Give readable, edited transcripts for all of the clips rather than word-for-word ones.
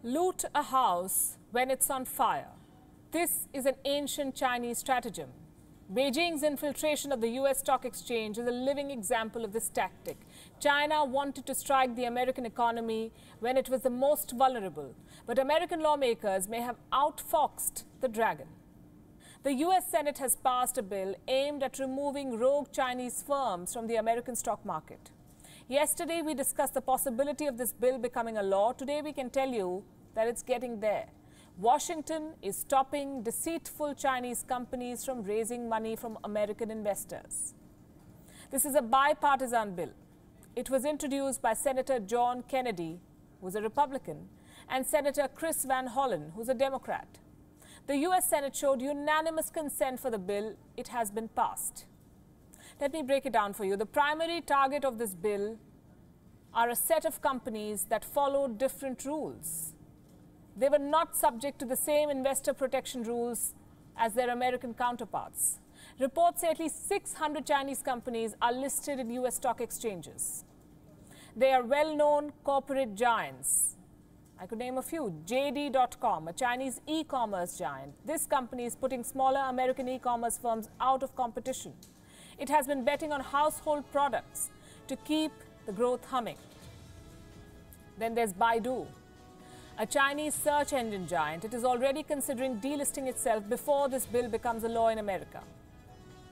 Loot a house when it's on fire. This is an ancient Chinese stratagem. Beijing's infiltration of the US stock exchange is a living example of this tactic. China wanted to strike the American economy when it was the most vulnerable, but American lawmakers may have outfoxed the dragon. The US Senate has passed a bill aimed at removing rogue Chinese firms from the American stock market. Yesterday, we discussed the possibility of this bill becoming a law. Today, we can tell you that it's getting there. Washington is stopping deceitful Chinese companies from raising money from American investors. This is a bipartisan bill. It was introduced by Senator John Kennedy, who's a Republican, and Senator Chris Van Hollen, who's a Democrat. The US Senate showed unanimous consent for the bill. It has been passed. Let me break it down for you. The primary target of this bill are a set of companies that follow different rules. They were not subject to the same investor protection rules as their American counterparts. Reports say at least 600 Chinese companies are listed in US stock exchanges. They are well-known corporate giants. I could name a few. JD.com, a Chinese e-commerce giant. This company is putting smaller American e-commerce firms out of competition. It has been betting on household products to keep the growth humming. Then there's Baidu, a Chinese search engine giant. It is already considering delisting itself before this bill becomes a law in America.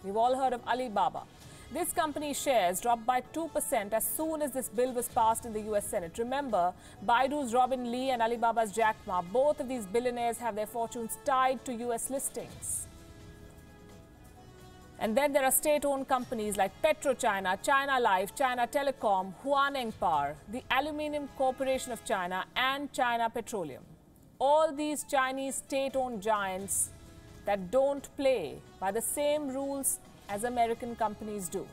We've all heard of Alibaba. This company's shares dropped by 2% as soon as this bill was passed in the US Senate. Remember, Baidu's Robin Li and Alibaba's Jack Ma, both of these billionaires have their fortunes tied to US listings. And then there are state-owned companies like PetroChina, China Life, China Telecom, Huanengpar, the Aluminium Corporation of China, and China Petroleum. All these Chinese state-owned giants that don't play by the same rules as American companies do.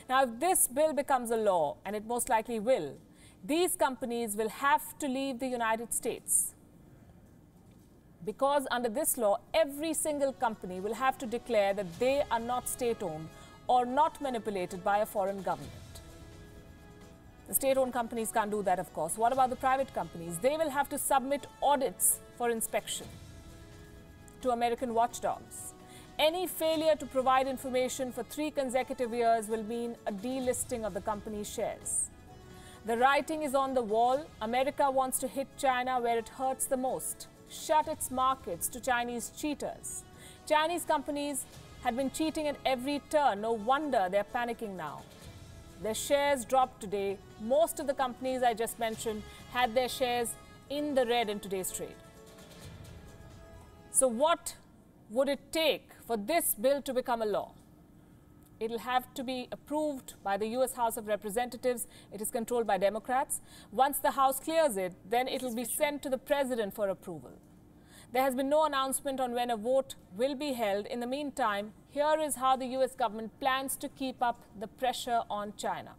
Now, if this bill becomes a law, and it most likely will, these companies will have to leave the United States. Because under this law, every single company will have to declare that they are not state-owned or not manipulated by a foreign government. The state-owned companies can't do that, of course. What about the private companies? They will have to submit audits for inspection to American watchdogs. Any failure to provide information for 3 consecutive years will mean a delisting of the company's shares. The writing is on the wall. America wants to hit China where it hurts the most. Shut its markets to Chinese cheaters. Chinese companies had been cheating at every turn. No wonder they're panicking now. Their shares dropped today. Most of the companies I just mentioned had their shares in the red in today's trade. So what would it take for this bill to become a law? It'll have to be approved by the US House of Representatives. It is controlled by Democrats. Once the House clears it, then it'll be sent to the President for approval. There has been no announcement on when a vote will be held. In the meantime, here is how the US government plans to keep up the pressure on China.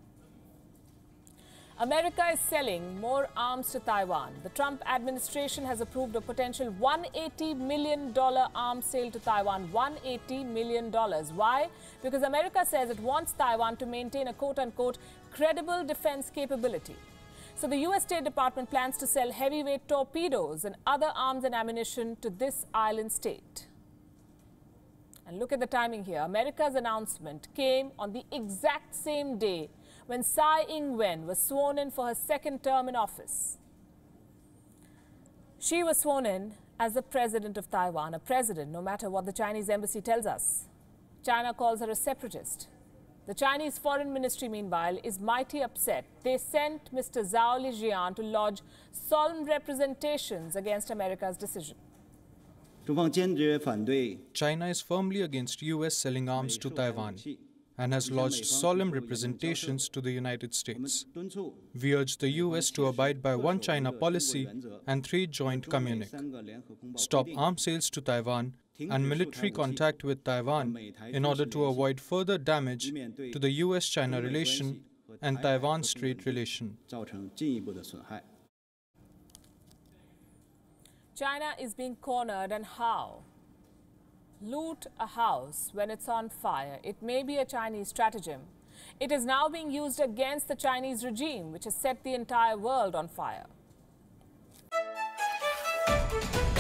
America is selling more arms to Taiwan. The Trump administration has approved a potential $180 million arms sale to Taiwan. $180 million. Why? Because America says it wants Taiwan to maintain a quote-unquote credible defense capability. So the US State Department plans to sell heavyweight torpedoes and other arms and ammunition to this island state. And look at the timing here. America's announcement came on the exact same day when Tsai Ing-wen was sworn in for her second term in office. She was sworn in as the president of Taiwan, a president, no matter what the Chinese embassy tells us. China calls her a separatist. The Chinese Foreign Ministry, meanwhile, is mighty upset. They sent Mr. Zhao Lijian to lodge solemn representations against America's decision. China is firmly against US selling arms to Taiwan and has lodged solemn representations to the United States. We urge the US to abide by One China policy and 3 joint communique, stop arms sales to Taiwan and military contact with Taiwan in order to avoid further damage to the US-China relation and Taiwan Strait relation. China is being cornered, and how? Loot a house when it's on fire. It may be a Chinese stratagem. It is now being used against the Chinese regime, which has set the entire world on fire. India.